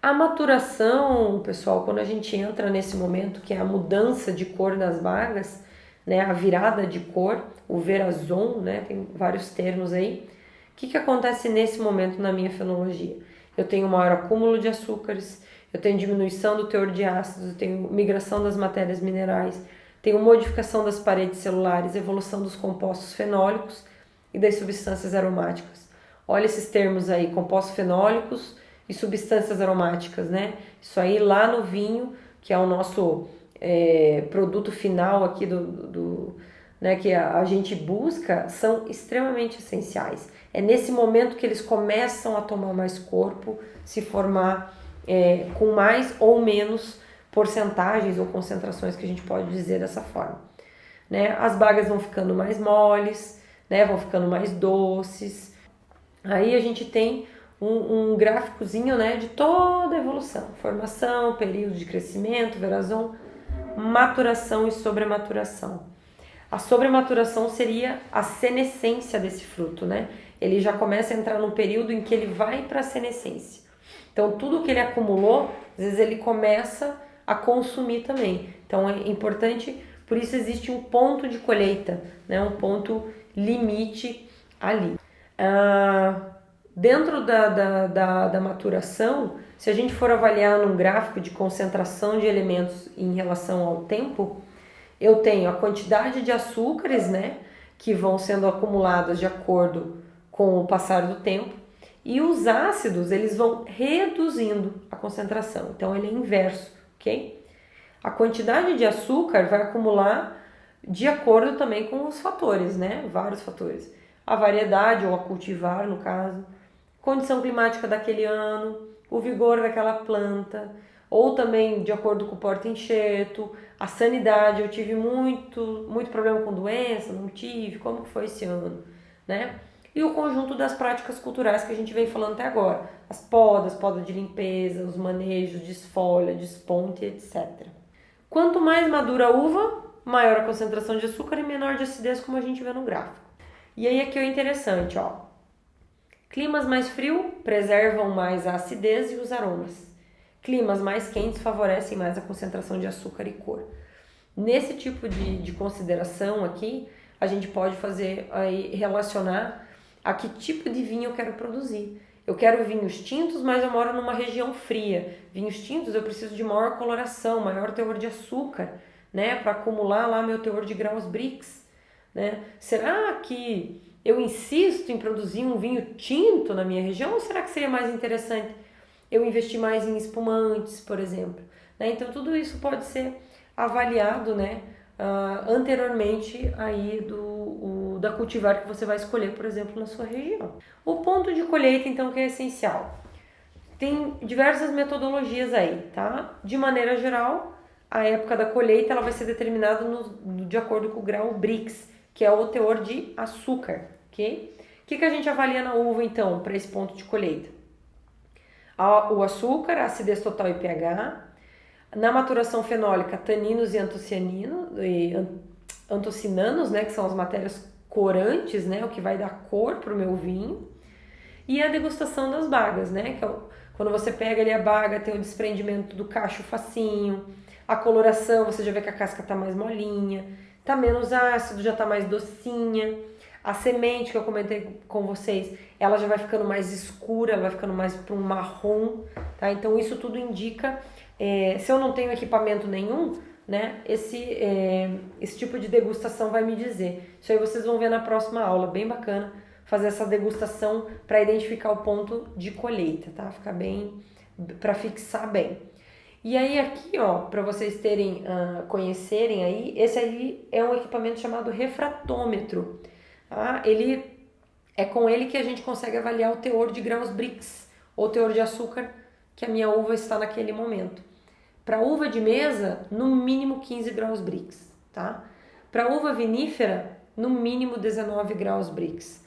A maturação, pessoal, quando a gente entra nesse momento que é a mudança de cor das bagas, né, a virada de cor, o verazon, né, tem vários termos aí. O que acontece nesse momento na minha fenologia? Eu tenho maior acúmulo de açúcares, eu tenho diminuição do teor de ácidos, eu tenho migração das matérias minerais, tenho modificação das paredes celulares, evolução dos compostos fenólicos e das substâncias aromáticas. Olha esses termos aí, compostos fenólicos e substâncias aromáticas, né? Isso aí lá no vinho, que é o nosso produto final aqui né, que a gente busca, são extremamente essenciais. É nesse momento que eles começam a tomar mais corpo, se formar com mais ou menos porcentagens ou concentrações, que a gente pode dizer dessa forma. Né? As bagas vão ficando mais moles, né? Vão ficando mais doces. Aí a gente tem um gráficozinho, né, de toda a evolução: formação, período de crescimento, verazon, maturação e sobrematuração. A sobrematuração seria a senescência desse fruto, né? Ele já começa a entrar num período em que ele vai para a senescência. Então, tudo que ele acumulou, às vezes ele começa a consumir também. Então, é importante, por isso existe um ponto de colheita, né? Um ponto limite ali. Dentro da maturação, se a gente for avaliar num gráfico de concentração de elementos em relação ao tempo, eu tenho a quantidade de açúcares, né, que vão sendo acumulados de acordo com o passar do tempo, e os ácidos, eles vão reduzindo a concentração. Então, ele é inverso, ok? A quantidade de açúcar vai acumular de acordo também com os fatores, né? Vários fatores. A variedade, ou a cultivar, no caso, condição climática daquele ano, o vigor daquela planta, ou também de acordo com o porta-enxerto, a sanidade. Eu tive muito problema com doença, não tive, como foi esse ano, né? E o conjunto das práticas culturais que a gente vem falando até agora: as podas, poda de limpeza, os manejos, desfolha, desponte, etc. Quanto mais madura a uva, maior a concentração de açúcar e menor de acidez, como a gente vê no gráfico. E aí aqui é o interessante, ó. Climas mais frios preservam mais a acidez e os aromas. Climas mais quentes favorecem mais a concentração de açúcar e cor. Nesse tipo de consideração aqui, a gente pode fazer aí, relacionar a que tipo de vinho eu quero produzir. Eu quero vinhos tintos, mas eu moro numa região fria. Vinhos tintos eu preciso de maior coloração, maior teor de açúcar, né, para acumular lá meu teor de graus Brix, né? Será que eu insisto em produzir um vinho tinto na minha região, ou será que seria mais interessante eu investir mais em espumantes, por exemplo? Né? Então, tudo isso pode ser avaliado, né, anteriormente aí da cultivar que você vai escolher, por exemplo, na sua região. O ponto de colheita, então, que é essencial. Tem diversas metodologias aí, tá? De maneira geral, a época da colheita ela vai ser determinada de acordo com o grau Brix, que é o teor de açúcar, ok? O que a gente avalia na uva, então, para esse ponto de colheita? O açúcar, a acidez total e pH. Na maturação fenólica, taninos e antocinanos, né, que são as matérias corantes, né, o que vai dar cor para o meu vinho. E a degustação das bagas, né, que é quando você pega ali a baga, tem o desprendimento do cacho facinho, a coloração, você já vê que a casca tá mais molinha, tá menos ácido, já tá mais docinha. A semente que eu comentei com vocês, ela já vai ficando mais escura, ela vai ficando mais para um marrom, tá? Então isso tudo indica, se eu não tenho equipamento nenhum, né, esse tipo de degustação vai me dizer. Isso aí vocês vão ver na próxima aula, bem bacana fazer essa degustação para identificar o ponto de colheita, tá? Ficar bem, para fixar bem. E aí aqui, ó, para vocês terem, conhecerem aí, esse aí é um equipamento chamado refratômetro. Tá? É com ele que a gente consegue avaliar o teor de graus Brix, ou teor de açúcar que a minha uva está naquele momento. Para uva de mesa, no mínimo 15 graus Brix, tá? Para uva vinífera, no mínimo 19 graus Brix.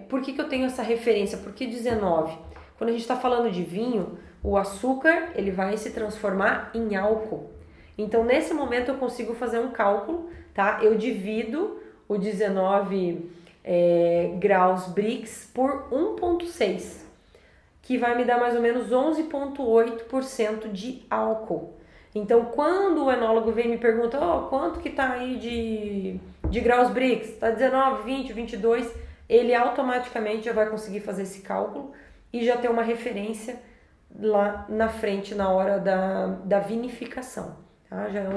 Por que eu tenho essa referência? Por que 19? Quando a gente está falando de vinho, o açúcar ele vai se transformar em álcool. Então, nesse momento, eu consigo fazer um cálculo, tá? Eu divido o 19 graus Brix por 1,6. O que vai me dar mais ou menos 11,8% de álcool. Então, quando o enólogo vem e me pergunta, quanto que tá aí de graus Brix? Tá 19, 20, 22, ele automaticamente já vai conseguir fazer esse cálculo e já ter uma referência lá na frente na hora da vinificação. Tá? Já é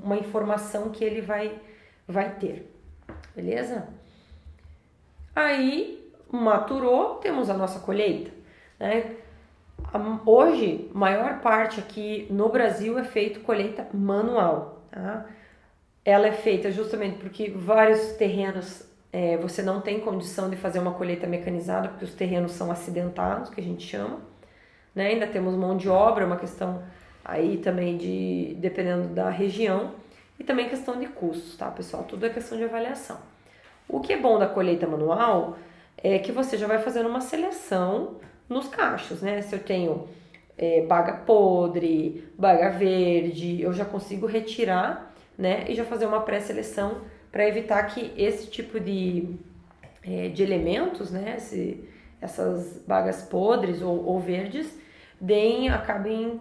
uma informação que ele vai ter, beleza? Aí, maturou, temos a nossa colheita, né? Hoje, maior parte aqui no Brasil é feito colheita manual, tá? Ela é feita justamente porque vários terrenos você não tem condição de fazer uma colheita mecanizada, porque os terrenos são acidentados, que a gente chama, né? Ainda temos mão de obra, uma questão aí também dependendo da região, e também questão de custos, tá, pessoal? Tudo é questão de avaliação. O que é bom da colheita manual é que você já vai fazendo uma seleção nos cachos, né? Se eu tenho baga podre, baga verde, eu já consigo retirar, né? E já fazer uma pré-seleção para evitar que esse tipo de elementos, né? Essas bagas podres ou verdes, acabem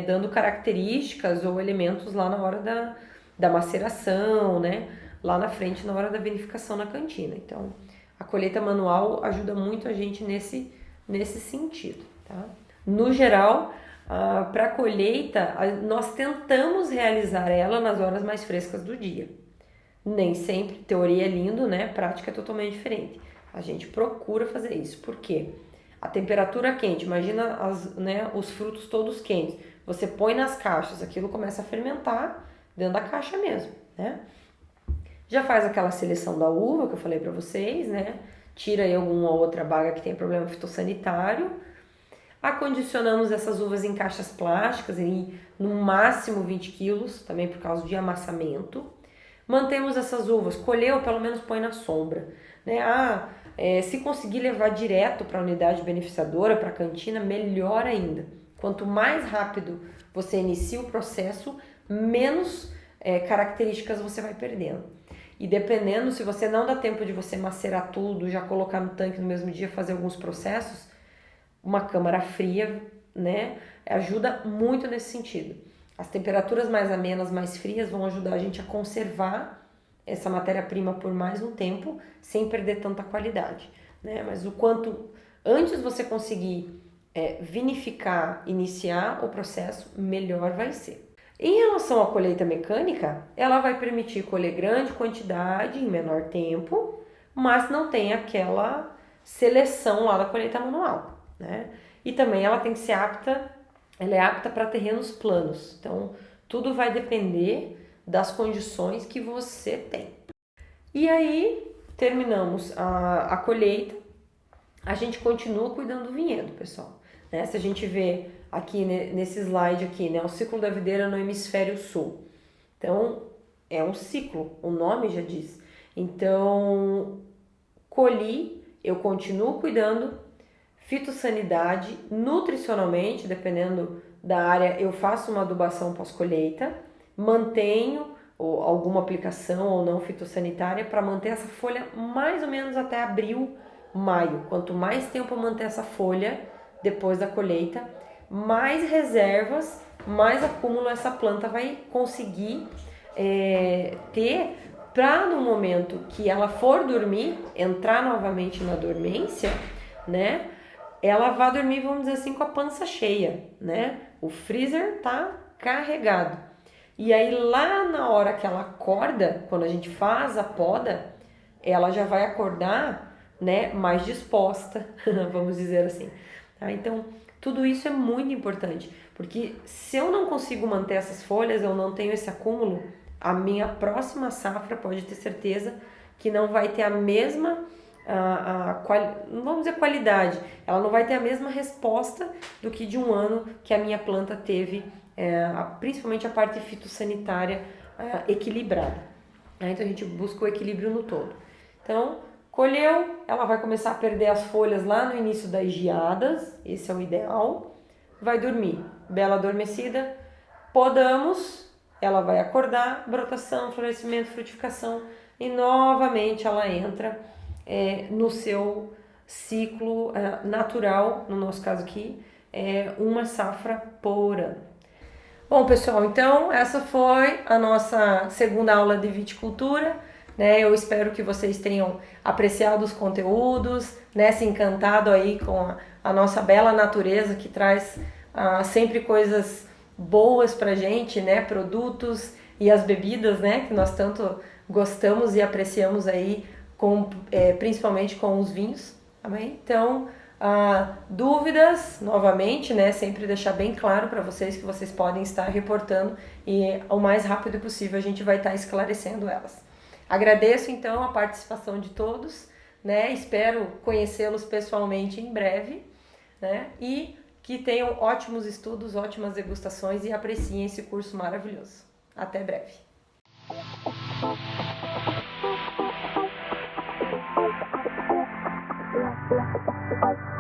dando características ou elementos lá na hora da maceração, né? Lá na frente, na hora da vinificação na cantina. Então, a colheita manual ajuda muito a gente nesse sentido, tá? No geral, para a colheita, nós tentamos realizar ela nas horas mais frescas do dia. Nem sempre, teoria é lindo, né? Prática é totalmente diferente. A gente procura fazer isso. Por quê? A temperatura quente, imagina os frutos todos quentes. Você põe nas caixas, aquilo começa a fermentar dentro da caixa mesmo, né? Já faz aquela seleção da uva que eu falei para vocês, né? Tira aí alguma outra baga que tem problema fitossanitário. Acondicionamos essas uvas em caixas plásticas, no máximo 20 quilos, também por causa de amassamento. Mantemos essas uvas, colheu, pelo menos põe na sombra, né? Se conseguir levar direto para a unidade beneficiadora, para a cantina, melhor ainda. Quanto mais rápido você inicia o processo, menos características você vai perdendo. E dependendo, se você não dá tempo de você macerar tudo, já colocar no tanque no mesmo dia, fazer alguns processos, uma câmara fria, né, ajuda muito nesse sentido. As temperaturas mais amenas, mais frias, vão ajudar a gente a conservar essa matéria-prima por mais um tempo, sem perder tanta qualidade, né? Mas o quanto antes você conseguir vinificar, iniciar o processo, melhor vai ser. Em relação à colheita mecânica, ela vai permitir colher grande quantidade em menor tempo, mas não tem aquela seleção lá da colheita manual, né? E também ela tem que ser apta para terrenos planos. Então, tudo vai depender das condições que você tem. E aí, terminamos a colheita, a gente continua cuidando do vinhedo, pessoal, né? Se a gente vê aqui nesse slide aqui, né, o ciclo da videira no hemisfério sul. Então, é um ciclo, o nome já diz. Então, colhi, eu continuo cuidando, fitossanidade, nutricionalmente, dependendo da área, eu faço uma adubação pós-colheita, mantenho alguma aplicação ou não fitossanitária para manter essa folha mais ou menos até abril, maio. Quanto mais tempo eu manter essa folha depois da colheita, mais reservas, mais acúmulo essa planta vai conseguir ter para no momento que ela for dormir, entrar novamente na dormência, né? Ela vai dormir, vamos dizer assim, com a pança cheia, né? O freezer tá carregado. E aí lá na hora que ela acorda, quando a gente faz a poda, ela já vai acordar, né, mais disposta, vamos dizer assim. Tá? Então, tudo isso é muito importante, porque se eu não consigo manter essas folhas, eu não tenho esse acúmulo, a minha próxima safra pode ter certeza que não vai ter a mesma, não vamos dizer qualidade, ela não vai ter a mesma resposta do que de um ano que a minha planta teve, principalmente a parte fitossanitária equilibrada. Então a gente busca o equilíbrio no todo. Então, colheu, ela vai começar a perder as folhas lá no início das geadas, esse é o ideal. Vai dormir, bela adormecida, podamos, ela vai acordar, brotação, florescimento, frutificação, e novamente ela entra no seu ciclo natural, no nosso caso aqui, uma safra por ano. Bom, pessoal, então essa foi a nossa segunda aula de viticultura, né? Eu espero que vocês tenham apreciado os conteúdos, né? Se encantado aí com a nossa bela natureza que traz sempre coisas boas pra gente, né? Produtos e as bebidas, né? Que nós tanto gostamos e apreciamos aí, principalmente com os vinhos, tá bem? Então, dúvidas, novamente, né? Sempre deixar bem claro para vocês que vocês podem estar reportando e o mais rápido possível a gente vai estar esclarecendo elas. Agradeço então a participação de todos, né? Espero conhecê-los pessoalmente em breve, né? E que tenham ótimos estudos, ótimas degustações e apreciem esse curso maravilhoso. Até breve. Bye.